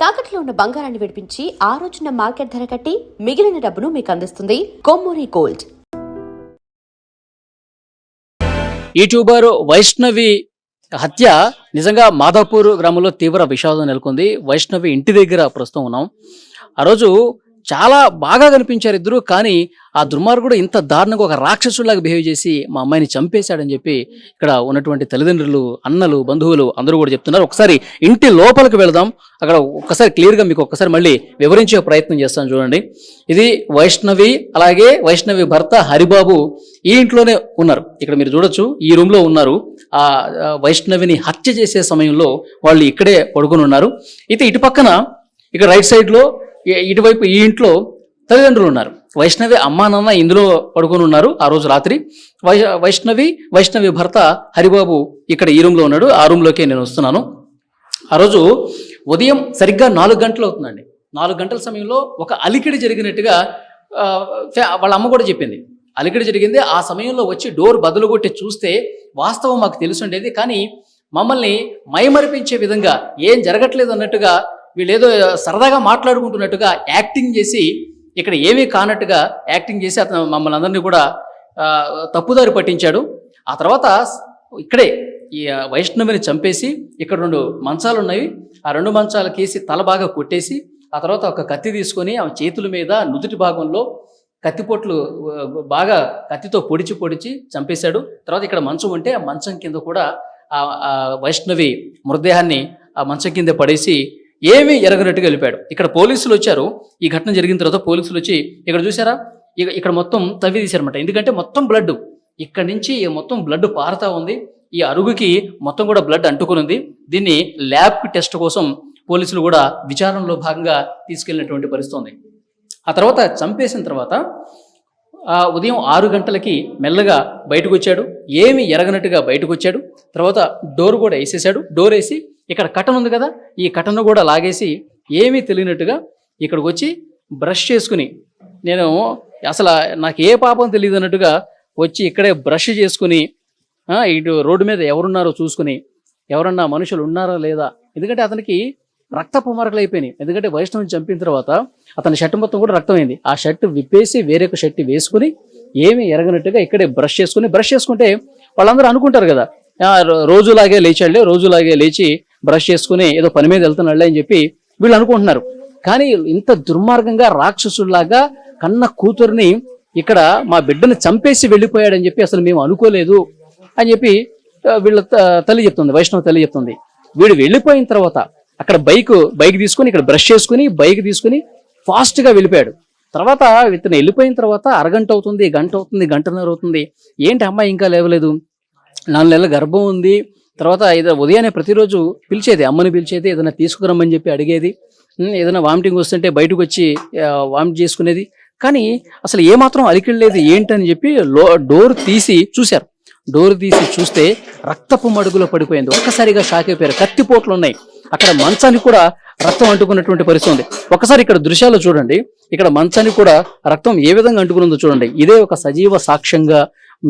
తాకట్లో ఉన్న బంగారాన్ని విడిపించి ఆ రోజున మార్కెట్ ధర కట్టి మిగిలిన డబ్బును మీకు అందిస్తుంది కొమ్మూరి గోల్డ్. యూట్యూబర్ వైష్ణవి హత్య నిజంగా మాదాపూర్ గ్రామంలో తీవ్ర విషాదం నెలకొంది. వైష్ణవి ఇంటి దగ్గర ప్రస్తుతం ఉన్నాం. ఆ రోజు చాలా బాగా కనిపించారు ఇద్దరు. కానీ ఆ దుర్మార్గుడు ఇంత దారుణంగా ఒక రాక్షసులాగా బిహేవ్ చేసి మా అమ్మాయిని చంపేశాడని చెప్పి ఇక్కడ ఉన్నటువంటి తల్లిదండ్రులు, అన్నలు, బంధువులు అందరూ కూడా చెప్తున్నారు. ఒకసారి ఇంటి లోపలికి వెళదాం. అక్కడ ఒక్కసారి క్లియర్గా మీకు ఒక్కసారి మళ్ళీ వివరించే ప్రయత్నం చేస్తాను చూడండి. ఇది వైష్ణవి, అలాగే వైష్ణవి భర్త హరిబాబు ఈ ఇంట్లోనే ఉన్నారు. ఇక్కడ మీరు చూడొచ్చు, ఈ రూమ్ లో ఉన్నారు. ఆ వైష్ణవిని హత్య చేసే సమయంలో వాళ్ళు ఇక్కడే పడుకొని ఉన్నారు. అయితే ఇటు పక్కన ఇక్కడ రైట్ సైడ్ లో ఇటువైపు ఈ ఇంట్లో తల్లిదండ్రులు ఉన్నారు. వైష్ణవి అమ్మా నాన్న ఇందులో పడుకొని ఉన్నారు. ఆ రోజు రాత్రి వైష్ణవి భర్త హరిబాబు ఇక్కడ ఈ రూమ్ లో ఉన్నాడు. ఆ రూమ్ లోకే నేను వస్తున్నాను. ఆ రోజు ఉదయం సరిగ్గా 4 గంటలు అవుతుందండి. 4 గంటల సమయంలో ఒక అలికిడి జరిగినట్టుగా వాళ్ళ అమ్మ కూడా చెప్పింది. అలికిడి జరిగింది. ఆ సమయంలో వచ్చి డోర్ బదులు కొట్టి చూస్తే వాస్తవం మాకు తెలుసుండేది. కానీ మమ్మల్ని మైమరిపించే విధంగా ఏం జరగట్లేదు అన్నట్టుగా వీళ్ళేదో సరదాగా మాట్లాడుకుంటున్నట్టుగా యాక్టింగ్ చేసి, ఇక్కడ ఏమీ కానట్టుగా యాక్టింగ్ చేసి అతను మమ్మల్ని అందరినీ కూడా తప్పుదారి పట్టించాడు. ఆ తర్వాత ఇక్కడే ఈ వైష్ణవిని చంపేసి ఇక్కడ 2 మంచాలు ఉన్నాయి. ఆ 2 మంచాలకేసి తల బాగా కొట్టేసి ఆ తర్వాత ఒక కత్తి తీసుకొని ఆమె చేతుల మీద నుదుటి భాగంలో కత్తిపోట్లు బాగా కత్తితో పొడిచి చంపేశాడు. తర్వాత ఇక్కడ మంచం ఉంటే ఆ మంచం కింద కూడా ఆ వైష్ణవి మృతదేహాన్ని ఆ మంచం కింద పడేసి ఏమీ ఎరగనట్టుగా వెళ్ళిపోయాడు. ఇక్కడ పోలీసులు వచ్చారు. ఈ ఘటన జరిగిన తర్వాత పోలీసులు వచ్చి ఇక్కడ చూసారా, ఇక్కడ మొత్తం తవ్వి తీశారన్నమాట. ఎందుకంటే మొత్తం బ్లడ్ ఇక్కడ నుంచి మొత్తం బ్లడ్ పారుతా ఉంది. ఈ అరుగుకి మొత్తం కూడా బ్లడ్ అంటుకుని ఉంది. దీన్ని ల్యాబ్ టెస్ట్ కోసం పోలీసులు కూడా విచారణలో భాగంగా తీసుకెళ్ళినటువంటి పరిస్థితి ఉంది. ఆ తర్వాత చంపేసిన తర్వాత ఉదయం 6 గంటలకి మెల్లగా బయటకు వచ్చాడు. ఏమి ఎరగనట్టుగా బయటకు వచ్చాడు. తర్వాత డోర్ కూడా వేసేసాడు. డోర్ వేసి ఇక్కడ కటన్ ఉంది కదా, ఈ కటన్ కూడా లాగేసి ఏమీ తెలియనట్టుగా ఇక్కడికి వచ్చి బ్రష్ చేసుకుని, నేను అసలు నాకు ఏ పాపం తెలియదు అన్నట్టుగా వచ్చి ఇక్కడే బ్రష్ చేసుకుని ఇటు రోడ్డు మీద ఎవరున్నారో చూసుకుని, ఎవరన్నా మనుషులు ఉన్నారా లేదా, ఎందుకంటే అతనికి రక్తపు మరకలు అయిపోయినాయి. ఎందుకంటే వైష్ణవిని చంపిన తర్వాత అతని షర్ట్ మొత్తం కూడా రక్తమైంది. ఆ షర్ట్ విప్పేసి వేరే ఒక షర్ట్ వేసుకుని ఏమీ ఎరగనట్టుగా ఇక్కడే బ్రష్ చేసుకుంటే వాళ్ళందరూ అనుకుంటారు కదా, రోజులాగే లేచి బ్రష్ చేసుకుని ఏదో పని మీద వెళ్తున్నాళ్ళే అని చెప్పి వీళ్ళు అనుకుంటున్నారు. కానీ ఇంత దుర్మార్గంగా రాక్షసుల్లాగా కన్న కూతుర్ని ఇక్కడ మా బిడ్డను చంపేసి వెళ్ళిపోయాడని చెప్పి అసలు మేము అనుకోలేదు అని చెప్పి వీళ్ళ తల్లి చెప్తుంది, వైష్ణవ తల్లి చెప్తుంది. వీడు వెళ్ళిపోయిన తర్వాత అక్కడ బైక్ తీసుకుని ఇక్కడ బ్రష్ చేసుకుని బైక్ తీసుకుని ఫాస్ట్గా వెళ్ళిపోయాడు. తర్వాత ఇతను వెళ్ళిపోయిన తర్వాత అరగంట అవుతుంది, గంట అవుతుంది, గంటన్నర అవుతుంది. ఏంటి అమ్మాయి ఇంకా లేవలేదు, 4 నెలల గర్భం ఉంది. తర్వాత ఉదయాన్నే ప్రతిరోజు పిలిచేది, అమ్మని పిలిచేది, ఏదైనా తీసుకురమ్మని చెప్పి అడిగేది. ఏదైనా వామిటింగ్ వస్తుంటే బయటకు వచ్చి వామిట్ చేసుకునేది. కానీ అసలు ఏమాత్రం అలికిడలేదు ఏంటని చెప్పి డోర్ తీసి చూశారు. డోర్ తీసి చూస్తే రక్తపు మడుగులో పడిపోయింది. ఒక్కసారిగా షాక్ అయిపోయారు. కత్తిపోట్లు ఉన్నాయి. అక్కడ మంచానికి కూడా రక్తం అంటుకున్నటువంటి పరిస్థితి ఉంది. ఒకసారి ఇక్కడ దృశ్యాలు చూడండి. ఇక్కడ మంచానికి కూడా రక్తం ఏ విధంగా అంటుకున్నదో చూడండి. ఇదే ఒక సజీవ సాక్ష్యంగా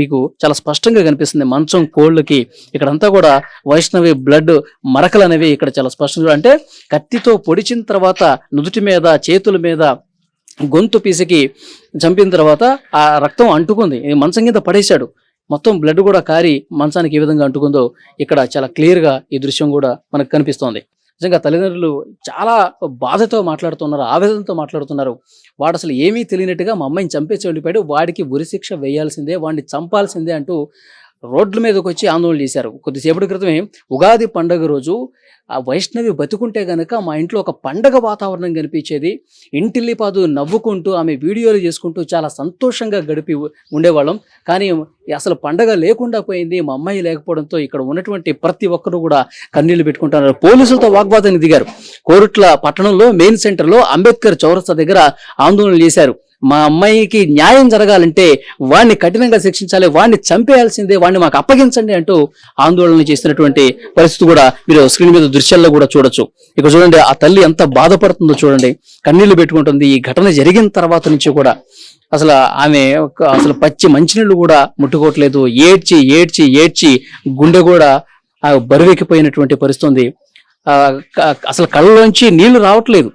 మీకు చాలా స్పష్టంగా కనిపిస్తుంది. మంచం కోళ్ళకి ఇక్కడంతా కూడా వైష్ణవి బ్లడ్ మరకలు అనేవి ఇక్కడ చాలా స్పష్టంగా, అంటే కత్తితో పొడిచిన తర్వాత నుదుటి మీద, చేతుల మీద, గొంతు పీసికి చంపిన తర్వాత ఆ రక్తం అంటుకుంది. మంచం కింద పడేశాడు. మొత్తం బ్లడ్ కూడా కారి మంచానికి ఏ విధంగా అంటుకుందో ఇక్కడ చాలా క్లియర్గా ఈ దృశ్యం కూడా మనకు కనిపిస్తోంది. నిజంగా తల్లిదండ్రులు చాలా బాధతో మాట్లాడుతున్నారు, ఆవేదనతో మాట్లాడుతున్నారు. వాడు అసలు ఏమీ తెలియనట్టుగా మా అమ్మాయిని చంపేసి వెళ్ళిపోయాడు, వాడికి ఉరిశిక్ష వేయాల్సిందే, వాడిని చంపాల్సిందే అంటూ రోడ్ల మీదకి వచ్చి ఆందోళన చేశారు. కొద్దిసేపటి క్రితమే ఉగాది పండుగ రోజు ఆ వైష్ణవి బతుకుంటే గనక మా ఇంట్లో ఒక పండగ వాతావరణం కనిపించేది. ఇంటిల్లిపాదు నవ్వుకుంటూ ఆమె వీడియోలు చేసుకుంటూ చాలా సంతోషంగా గడిపి ఉండేవాళ్ళం. కానీ అసలు పండగ లేకుండా పోయింది. మా అమ్మాయి లేకపోవడంతో ఇక్కడ ఉన్నటువంటి ప్రతి ఒక్కరు కూడా కన్నీళ్లు పెట్టుకుంటున్నారు. పోలీసులతో వాగ్వాదానికి దిగారు. కోరుట్ల పట్టణంలో మెయిన్ సెంటర్లో అంబేద్కర్ చౌరస్తా దగ్గర ఆందోళన చేశారు. మా అమ్మాయికి న్యాయం జరగాలంటే వాడిని కఠినంగా శిక్షించాలి, వాడిని చంపేయాల్సిందే, వాడిని మాకు అప్పగించండి అంటూ ఆందోళన చేసినటువంటి పరిస్థితి కూడా మీరు స్క్రీన్ మీద దృశ్యాల్లో కూడా చూడొచ్చు. ఇక్కడ చూడండి, ఆ తల్లి ఎంత బాధపడుతుందో చూడండి, కన్నీళ్లు పెట్టుకుంటుంది. ఈ ఘటన జరిగిన తర్వాత నుంచి కూడా అసలు ఆమె అసలు పచ్చి మంచినీళ్ళు కూడా ముట్టుకోవట్లేదు. ఏడ్చి గుండె కూడా బరువెక్కిపోయినటువంటి పరిస్థితి ఉంది. ఆ, అసలు కళ్ళలోంచి నీళ్లు రావట్లేదు,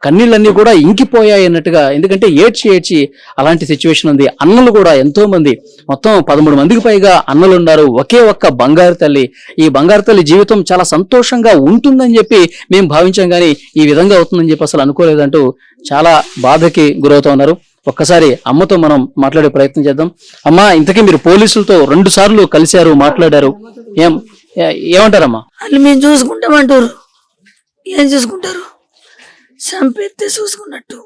కన్నీళ్ళన్నీ కూడా ఇంకిపోయాయి అన్నట్టుగా. ఎందుకంటే ఏడ్చి ఏడ్చి అలాంటి సిచ్యువేషన్ ఉంది. అన్నలు కూడా ఎంతో మంది, మొత్తం 13 మందికి పైగా అన్నలు ఉన్నారు. ఒకే ఒక్క బంగారు తల్లి. ఈ బంగారు తల్లి జీవితం చాలా సంతోషంగా ఉంటుందని చెప్పి మేము భావించాం, కానీ ఈ విధంగా అవుతుందని చెప్పి అసలు అనుకోలేదంటూ చాలా బాధకి గురవుతా ఉన్నారు. ఒక్కసారి అమ్మతో మనం మాట్లాడే ప్రయత్నం చేద్దాం. అమ్మా, ఇంతకీ మీరు పోలీసులతో 2 సార్లు కలిశారు, మాట్లాడారు, ఏమంటారమ్మా? వాళ్ళు మేము చూసుకుంటామంటారు. ఏం చూసుకుంటారు? చంపేస్తే చూసుకున్నట్టు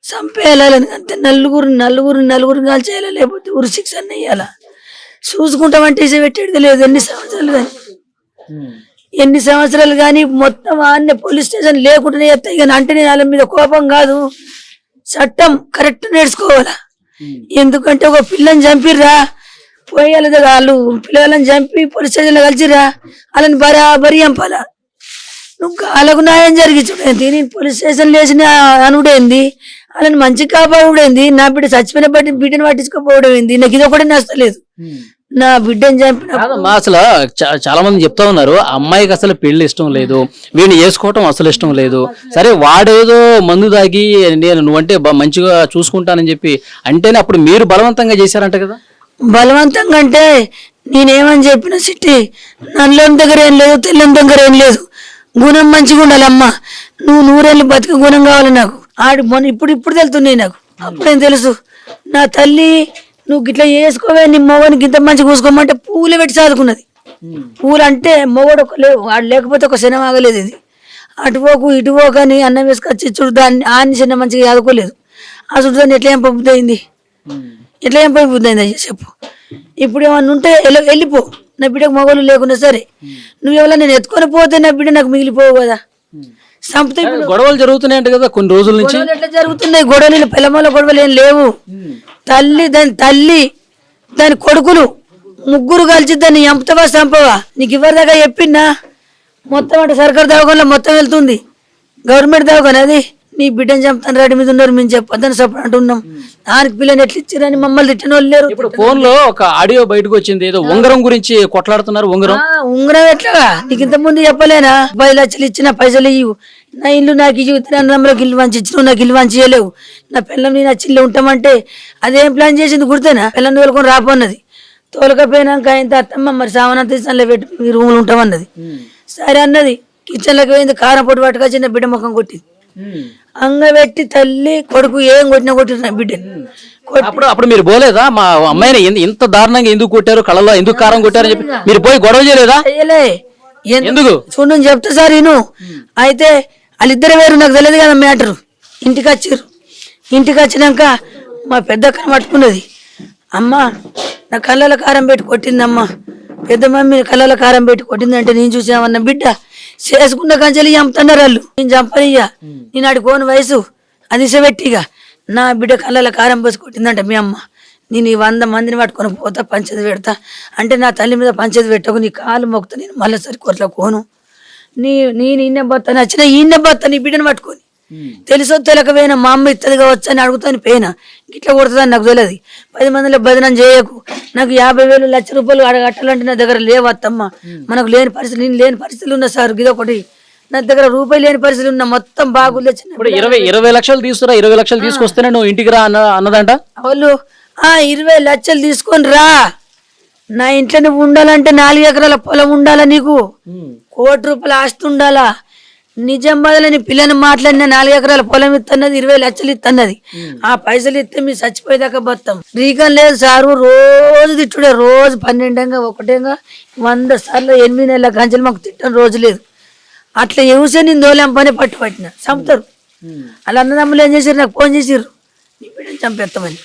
చంపేయాలని అంతే. నలుగురు కాల్చేయాలా, లేకపోతే ఉరి శిక్ష వేయాలా. చూసుకుంటామంటే పెట్టేది లేదు. ఎన్ని సంవత్సరాలు కానీ మొత్తం ఆన్నే పోలీస్ స్టేషన్ లేకుండానే ఎత్తాయి. కానీ అంటే నేను వాళ్ళ మీద కోపం కాదు, చట్టం కరెక్ట్ నేర్చుకోవాలా. ఎందుకంటే ఒక పిల్లని చంపిర్రా, పోయాలి వాళ్ళు పిల్లలను చంపి పోలీస్ స్టేషన్లో కలిసిరా, వాళ్ళని బరాబరి చంపాలా. నువ్వు వాళ్ళకు న్యాయం జరిగి చూడేంది, నేను పోలీస్ స్టేషన్ లేచిన అనుడేంది, వాళ్ళని మంచి కాపాడుడేంది, నా బిడ్డ చచ్చిపోయిన బిడ్డను పట్టించుకోపోవడం ఏంది. నాకు ఇది ఒకటే నచ్చలేదు. నా బిడ్డని చంపిన అసలు చాలా మంది చెప్తా ఉన్నారు, అమ్మాయికి అసలు పెళ్లి ఇష్టం లేదు, వీడిని వేసుకోవటం అసలు ఇష్టం లేదు. సరే వాడేదో మందు దాగి నువ్వంటే మంచిగా చూసుకుంటానని చెప్పి అంటేనే అప్పుడు మీరు బలవంతంగా చేశారంట కదా. బలవంతంగా అంటే నేనేమని చెప్పిన సిట్టి, నల్లని దగ్గర ఏం లేదు, తెల్లని దగ్గర ఏం లేదు, గుణం మంచిగా ఉండాలమ్మా. నువ్వు 100 ఏళ్ళు బతిక గుణం కావాలి నాకు. మొన్న ఇప్పుడు తెలుతున్నాయి నాకు, అప్పుడేం తెలుసు. నా తల్లి నువ్వు గిట్లా చేసుకోవే, నీ మొగనికి ఇంత మంచిగా చూసుకోమంటే పూలు పెట్టి చదువుకున్నది. పూలు అంటే మొగడు ఒక లేవు, వాడు లేకపోతే ఒక సినిమా ఆగలేదు. ఇది అటుపోకు ఇటుపోకు అని అన్నం వేసుకొచ్చి చూడు, దాన్ని ఆని చిన్న మంచిగా చదువుకోలేదు. ఆ చుట్టూ దాన్ని ఎట్లా ఏం పంపుద్ది అయింది, ఎట్లా ఏం పంపుద్ది అయింది అయ్యా చెప్పు. ఇప్పుడు ఏమన్నా ఉంటే వెళ్ళిపో, నా బిడ్డకు మగవాళ్ళు లేకుండా సరే. నువ్వు ఎవరైనా నేను ఎత్తుకొని పోతే నా బిడ్డ నాకు మిగిలిపోవు కదా. సంపతే గొడవలు జరుగుతున్నాయంట కదా కొన్ని రోజుల నుంచి. ఎట్లా జరుగుతున్నాయి గొడవలు? పిల్లమల గొడవలు ఏం లేవు. తల్లి దాని కొడుకులు 3 కలిసి దాన్ని చంపుతావా చంపవా నీకు ఇవ్వదాకా చెప్పిందా? మొత్తం అంటే సర్కారు దవాఖానలో మొత్తం వెళ్తుంది, గవర్నమెంట్ దవాఖాన. అది నీ బిడ్డను చంపుతాను రెడీ మీద ఉన్నారు, మేము చెప్పొద్దని సపోర్ట్ అంటున్నాం. దానికి పిల్లని ఎట్లా ఇచ్చారని మమ్మల్ని తిట్టిన వాళ్ళు లేరు. ఇప్పుడు ఫోన్ లో ఒక ఆడియో బయటకు వచ్చింది, ఏదో ఉంగరం గురించి కొట్లాడుతున్నారు. ఉంగరం ఎట్లా నీకు ఇంత ముందు చెప్పలేనా? 10 లక్షలు ఇచ్చిన పైసలు ఇవ్వు, నా ఇల్లు నాకు ఇవ్వు, తిరువనంతపురంలోకి ఇల్లు వంచి ఇచ్చినావు, నాకు ఇల్లు వంచి ఇవ్వలేవు, నా పిల్లం నేను చిల్లు ఉంటామంటే అదేం ప్లాన్ చేసింది గుర్తేనా? పిల్లని తోలుకొని రాపోన్నది. తోలకపోయినాక ఆయన అత్తమ్మ మరి సామానంత ఇస్తానులే పెట్టి మీ రూములు ఉంటామన్నది. సరే అన్నది. కిచెన్లోకి పోయింది, కారం పొట్టు పట్టుకొచ్చి నా బిడ్డ ముఖం కొట్టింది. అంగబెట్టి తల్లి కొడుకు ఏం కొట్టినా కొట్టిన బిడ్డని. అప్పుడు మీరు పోలేదా? మా అమ్మాయిని ఇంత దారుణంగా ఎందుకు కొట్టారు, కళ్ళలో ఎందుకు కారం కొట్టారు అని చెప్పి మీరు పోయి గొడవ చేయలేదా? ఎందుకు చూడు చెప్తా సార్ నేను. అయితే వాళ్ళిద్దరు వేరు, నాకు తెలియదు కదా మ్యాటరు. ఇంటికి వచ్చారు. ఇంటికి వచ్చినాక మా పెద్ద అక్కని పట్టుకున్నది. అమ్మ నా కళ్ళలో కారం పెట్టి కొట్టిందమ్మా, పెద్ద మమ్మీ కళ్ళలో కారం పెట్టి కొట్టిందంటే నేను చూసామన్న బిడ్డ చేసుకున్న కంచెలు చంపుతున్నారు వాళ్ళు. నేను చంపనియ్యా, నేను ఆడుకోని వయసు అది పెట్టిగా నా బిడ్డ కళ్ళలో కారం పోసి కొట్టిందంట మీ అమ్మ. నేను ఈ 100 మందిని పట్టుకొని పోతా, పంచది పెడతా అంటే నా తల్లి మీద పంచది పెట్టకు, నీ కాలు మొక్కుతా, నేను మళ్ళీ సరి కొట్ల కోను. నేను ఈయన బత్తా నచ్చిన ఈయన బత్తా నీ బిడ్డను పట్టుకొని. తెలుసో తెలకపోయినా మా అమ్మ ఇత్తది కావచ్చు అని అడుగుతాను పోయినా, ఇట్లా కొడుతుందని నాకు తెలియదు. 10 మందిలో బదనం చేయకు, నాకు 50,000 లక్ష రూపాయలు అడగట్టాలంటే నా దగ్గర లేవత్తమ్మ. మనకు లేని పరిస్థితులు, నేను లేని పరిస్థితులు ఉన్నా సార్. ఇదొకటి నా దగ్గర రూపాయి లేని పరిస్థితులు ఉన్నా, మొత్తం బాగుంది. 20 లక్షలు తీసుకురా, 20 లక్షలు తీసుకొస్తేనే నువ్వు ఇంటికి రా అన్నదంట వాళ్ళు. 20 లక్షలు తీసుకొని రా, నా ఇంట్లో నువ్వు ఉండాలంటే 4 ఎకరాల పొలం ఉండాలా, నీకు 1 కోటి రూపాయల ఆస్తి ఉండాలా. నిజామాబాద్లో నీ పిల్లని మాట్లాడిన 4 ఎకరాల పొలం ఇస్తున్నది, 20 లక్షలు ఇస్తున్నది. ఆ పైసలు ఇస్తే మీ చచ్చిపోయేదాకా బతాం. రీకన్ లేదు సారు, రోజు తిట్టుడే, రోజు 12 ఒకటేగా 100 సార్లు 8 నెలల కంచెలు మాకు తిట్టని రోజు లేదు. అట్లా ఎవసే నేను దోలేం పని పట్టిన చంపుతారు. వాళ్ళ అన్నదమ్ములు ఏం చేసారు, నాకు ఫోన్ చేసిర్రు నీ బిడ్డను చంపేస్తామని.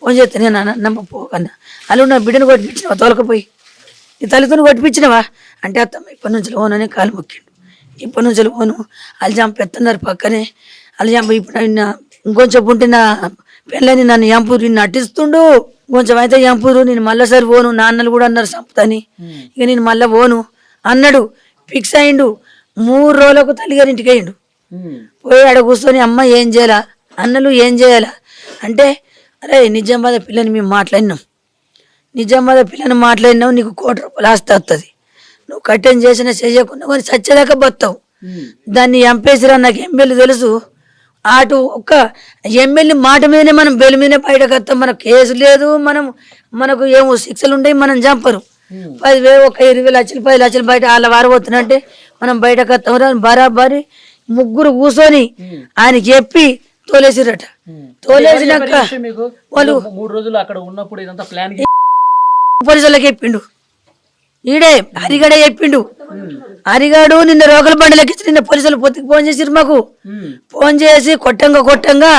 ఫోన్ చేస్తే నేను నమ్మ పోకన్నా, వాళ్ళు నా బిడ్డను కొట్టిపించినవా తోలకపోయి, నీ తల్లితో కొట్టిపించినవా అంటే అత్తమ్మ ఇప్పటి నుంచి పోనని కాలు మొక్కిండు. ఇప్పటి నుంచి పోను, వాళ్ళు చంపేస్తున్నారు పక్కనే. వాళ్ళు చంప ఇప్పుడు ఇంకొంచెం ఉంటే నా పెళ్ళని నన్ను చంపురు, నిన్ను నటిస్తుండు, కొంచెం అయితే చంపురు, నేను మళ్ళీసారి పోను. నాన్నలు కూడా అన్నారు చంపుతాని, ఇక నేను మళ్ళీ పోను అన్నాడు. ఫిక్స్ అయిండు. 3 రోజులకు తల్లిగారి ఇంటికి అయ్యిండు. పోయి ఆడ కూర్చొని అమ్మ ఏం చేయాలా, అన్నలు ఏం చేయాలా అంటే, అరే నిజామాబాద్ పిల్లని మేము మాట్లాడినాం, నిజామాబాద్ పిల్లని మాట్లాడినావు, నీకు 1 కోటి రూపాయలు ఆస్తి వస్తుంది, నువ్వు కట్టెన్ చేసినా చేయకుండా కొన్ని చచ్చేదాకా బతావు, దాన్ని చంపేసిరా, నాకు ఎమ్మెల్యే తెలుసు. అటు ఒక్క ఎమ్మెల్యే మాట మీదనే మనం బెయిల్ మీదనే బయటకు వస్తాం. మనకు కేసు లేదు, మనకు ఏమో శిక్షలు ఉంటాయి, మనం చంపరు. 10,000 ఒక 20 లక్షలు 10 లక్షలు బయట వాళ్ళ వారు పోతున్నట్టే మనం బయటకు వస్తాం. బరాబరి ముగ్గురు కూర్చొని ఆయన చెప్పి తోలేసిరట. తోలేసినాక వాళ్ళు 3 రోజులు అక్కడ ఉన్నప్పుడు ఇదంతా ప్లాన్ పోలీసులకు చెప్పిండు. ఈడే హరిగడే చెప్పిండు. హరిగాడు నిన్న రోగుల బండలకి నిన్న పోలీసులు పొత్తికి ఫోన్ చేసిరు మాకు. ఫోన్ చేసి కొట్టంగా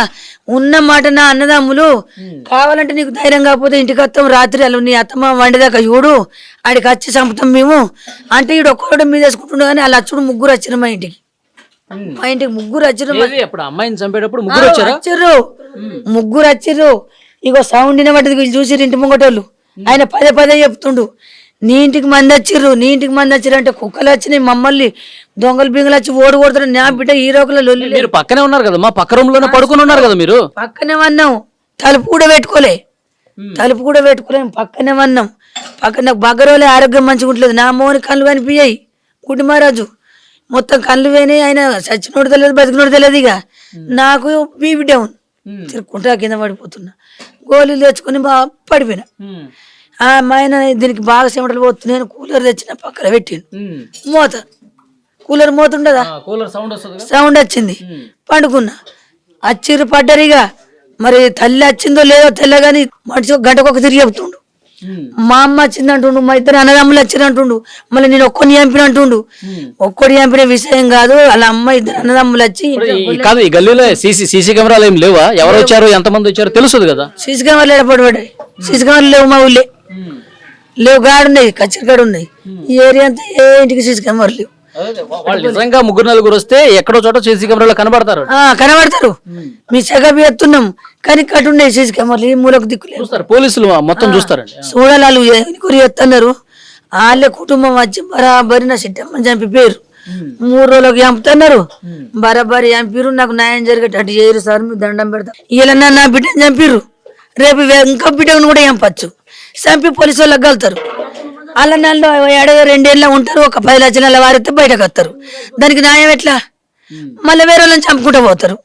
ఉన్న మాట, నా అన్నదమ్ములు కావాలంటే నీకు ధైర్యం కాకపోతే ఇంటికి వస్తాం, రాత్రి అలా నీ అత్తమ్మ వండిదాకా చూడు, ఆడికి వచ్చి చంపుతాం మేము అంటే. ఈడు ఒక్కడు మీద వేసుకుంటుండే కానీ వాళ్ళు అచ్చుడు ముగ్గురు వచ్చిరు మా ఇంటికి. ముగ్గురు వచ్చిర్రు. అప్పుడు అమ్మాయిని చంపేటప్పుడు ముగ్గురు వచ్చారు. ముగ్గురు వచ్చిర్రు. ఇగో సౌండ్ వినబడ్డది, వీళ్ళు చూసిరు ఇంటి ముంగటోళ్ళు. ఆయన పదే చెప్తుండు, నీ ఇంటికి మంది వచ్చిర్రు అంటే కుక్కలు వచ్చినాయి, మమ్మల్ని దొంగలు బింగలు వచ్చి ఓడుకొడుతున్నారు. నా బిడ్డ ఈ రోగుల లొల్లి. మీరు పక్కనే ఉన్నారు కదా, మా పక్క రూమ్ లోనే పడుకుని ఉన్నారు కదా మీరు. పక్కనే వన్నాం, తలుపు కూడా పెట్టుకోలే పక్కనే వన్నాం. పక్కన బగ్గరోలే ఆరోగ్యం మంచిగా ఉంటుంది. నా మోని కళ్ళు కనిపించాయి. గుడ్డి మహారాజు మొత్తం కళ్ళు పోయినాయి. ఆయన చచ్చినోడు తెలియదు, బతికినోడు తెలియదు. ఇక నాకు బీపీ డౌన్, తిరుక్కుంటా కింద పడిపోతున్నా. గోళీలు తెచ్చుకొని బాగా పడిపోయినా. మా ఆయన దీనికి బాగా చెమటలు పోతున్నాయి. కూలర్ తెచ్చిన పక్కన పెట్టిండు. కూలర్ మోత ఉండదా, సౌండ్ వచ్చింది. పండుకున్నా. వచ్చిర్రు పడ్డరిగా. మరి తల్లి వచ్చిందో లేదో తెల్లగాని మనిషి గంటకొక తిరిగి చెప్తుండు. మా అమ్మ వచ్చింది అంటుండు, మా ఇద్దరు అన్నదమ్ములు వచ్చింది అంటుండు. మళ్ళీ నేను ఒక్కడిని చంపిన అంటుండు. ఒక్కడి చంపిన విషయం కాదు, వాళ్ళ అమ్మ ఇద్దరు అన్నదమ్ములు వచ్చి. కాదు, ఈ గల్లీలో సీసీ కెమెరాలు ఏం లేవా? ఎవరు వచ్చారు, ఎంతమంది వచ్చారు తెలుస్తుంది కదా. సీసీ కెమెరాలు ఏడపడ్డాయి. సీసీ కెమెరాలు లేవు మా ఊళ్ళే, లేవు. గాడున్నాయి, కచ్చరికాడు ఉన్నాయి. ఈ ఏరియా అంతా ఏ ఇంటికి సీసీ కెమెరాలు లేవు. వాళ్ళు నిజంగా 3-4 వస్తే ఎక్కడో చోట సీసీ కెమెరాలో కనబడతారు. మీ చెగబి ఎత్తున్నాం కానీ కట్టున్నాయి సీసీ కెమెరాలు. ఈ మూలకు దిక్కులేదు. చూస్తారు పోలీసులు, మొత్తం చూస్తారండి. చూడాలి వాళ్ళు ఎన్నికూరి ఎత్తన్నారు. వాళ్ళే కుటుంబం వచ్చి బరాబరి నా సిట్టమ్మని చంపి పేరు 3 రోజులకు చంపుతున్నారు. బరాబరి చంపిరు. నాకు న్యాయం జరిగేటట్టు చేయరు సార్, మీరు దండం పెడతా. ఇలా నా బిడ్డని చంపిర్రు, రేపు ఇంకా బిడ్డను కూడా చంపచ్చు. చంపి పోలీసు వాళ్ళకి కలుతారు. వాళ్ళ నెలలో 2 ఏళ్ళ ఉంటారు. ఒక 10 లక్షల వారితే బయటకు వస్తారు. దానికి న్యాయం ఎట్లా? మళ్ళీ వేరే వాళ్ళని చంపుకుంటూ పోతారు.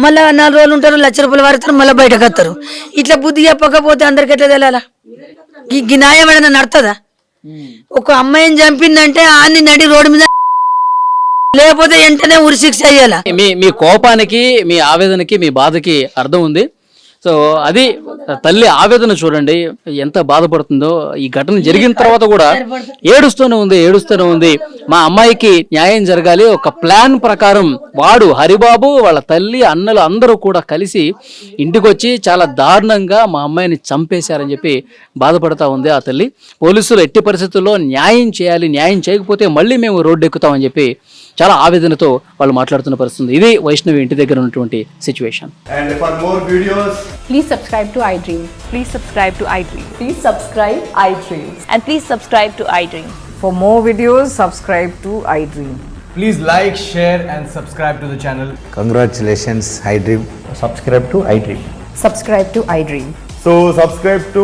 మళ్ళీ 4 రోజులు ఉంటారు, ₹1,00,000 వారితారు, మళ్ళీ బయటకు వస్తారు. ఇట్లా బుద్ధి చెప్పకపోతే అందరికి ఎట్లా తెలియాలా? ఈ న్యాయం ఏదైనా నడుతుందా? ఒక అమ్మాయిని చంపిందంటే ఆన్ని నడి రోడ్డు మీద, లేకపోతే వెంటనే ఉరి శిక్ష అయ్యాలా. మీ కోపానికి, మీ ఆవేదనకి, మీ బాధకి అర్థం ఉంది. సో అది తల్లి ఆవేదన చూడండి ఎంత బాధపడుతుందో. ఈ ఘటన జరిగిన తర్వాత కూడా ఏడుస్తూనే ఉంది. మా అమ్మాయికి న్యాయం జరగాలి. ఒక ప్లాన్ ప్రకారం వాడు హరిబాబు, వాళ్ళ తల్లి, అన్నలు అందరూ కూడా కలిసి ఇంటికి వచ్చి చాలా దారుణంగా మా అమ్మాయిని చంపేశారని చెప్పి బాధపడతా ఉంది ఆ తల్లి. పోలీసులు ఎట్టి పరిస్థితుల్లో న్యాయం చేయాలి, న్యాయం చేయకపోతే మళ్ళీ మేము రోడ్డు ఎక్కుతామని చెప్పి చాలా ఆవేదనతో వాళ్ళు మాట్లాడుతున్న పరిస్థితి. ఇది వైష్ణవి ఇంటి దగ్గర ఉన్నటువంటి situation. And for more videos, Please subscribe to iDream. Please subscribe to iDream. Please subscribe iDream. And please subscribe to iDream. For more videos, subscribe to iDream. please like, share and subscribe to the channel. Congratulations, iDream. Subscribe to iDream. Subscribe to iDream. So subscribe to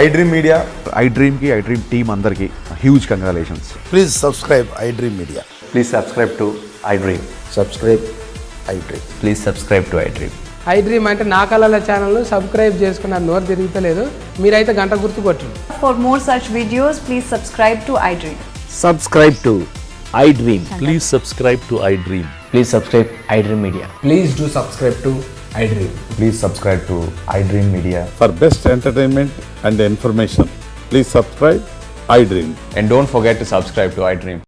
iDream Media. iDream team andarki huge congratulations. Please subscribe iDream Media. Please subscribe to iDream. Subscribe iDream. Please subscribe to iDream. iDream అంటే నా కళల ఛానల్ను subscribe చేసుకున్న నోరు తిరుగుతలేదు, మీరైతే గంట గుర్తు కొట్టండి. For more such videos, please subscribe to iDream. Subscribe to iDream. Please subscribe to iDream. Please subscribe iDream Media. Please do subscribe to iDream. Please subscribe to iDream Media. For best entertainment and information, please subscribe iDream. And don't forget to subscribe to iDream.